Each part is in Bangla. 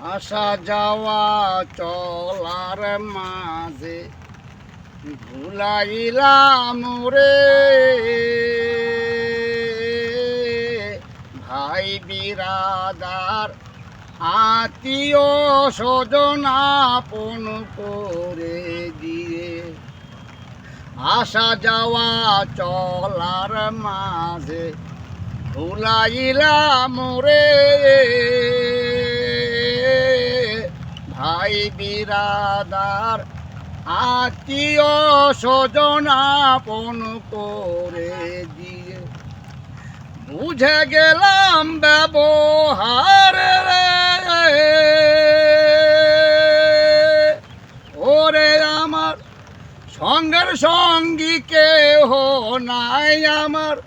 আসা যাওয়া চলার মাঝে ভুলাইলাম রে ভাই বিরাদার আত্মীয় স্বজন আপন করে দিয়ে। আসা যাওয়া চলার মাঝে ভুলাইলাম রে ভাই বিরাদার আত্মীয় স্বজন আপন করে দিয়ে। বুঝে গেলাম ব্যবহার ওরে আমার সঙ্গের সঙ্গী কেহ নাই, আমার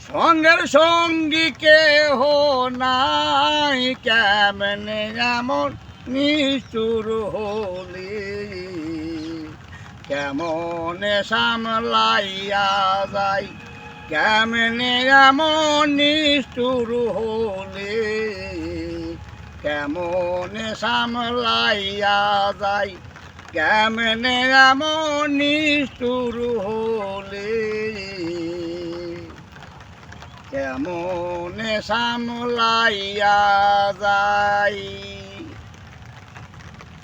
সঙ্গের সঙ্গী কেহ নাই। কেমনে এমন নিষ্ঠুর হলি, কেমনে সামলাইয়া যাই, কেমনে এমন নিষ্ঠুর হলি, কেমনে সামলাইয়া যাই, কেমনে এমন নিষ্ঠুর হলি, কেমনে সামলাইয়া যাই।